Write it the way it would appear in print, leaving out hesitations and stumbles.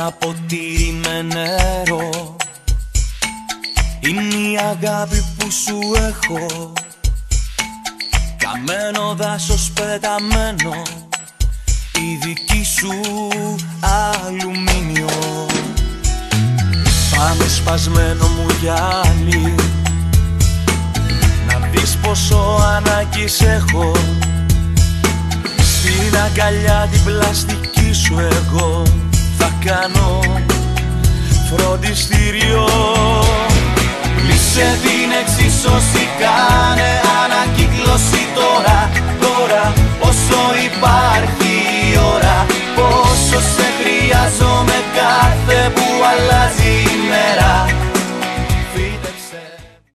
ένα ποτήρι με νερό. Είναι η αγάπη που σου έχω, καμένο δάσος πεταμένο, η δική σου αλουμίνιο. Πάμε σπασμένο μου γυάλι, να δεις πόσο ανάγκης έχω. Στην αγκαλιά την πλαστική σου εγώ θα κάνω φροντιστήριο. Μη σε δίνει εξίσωση, κάνε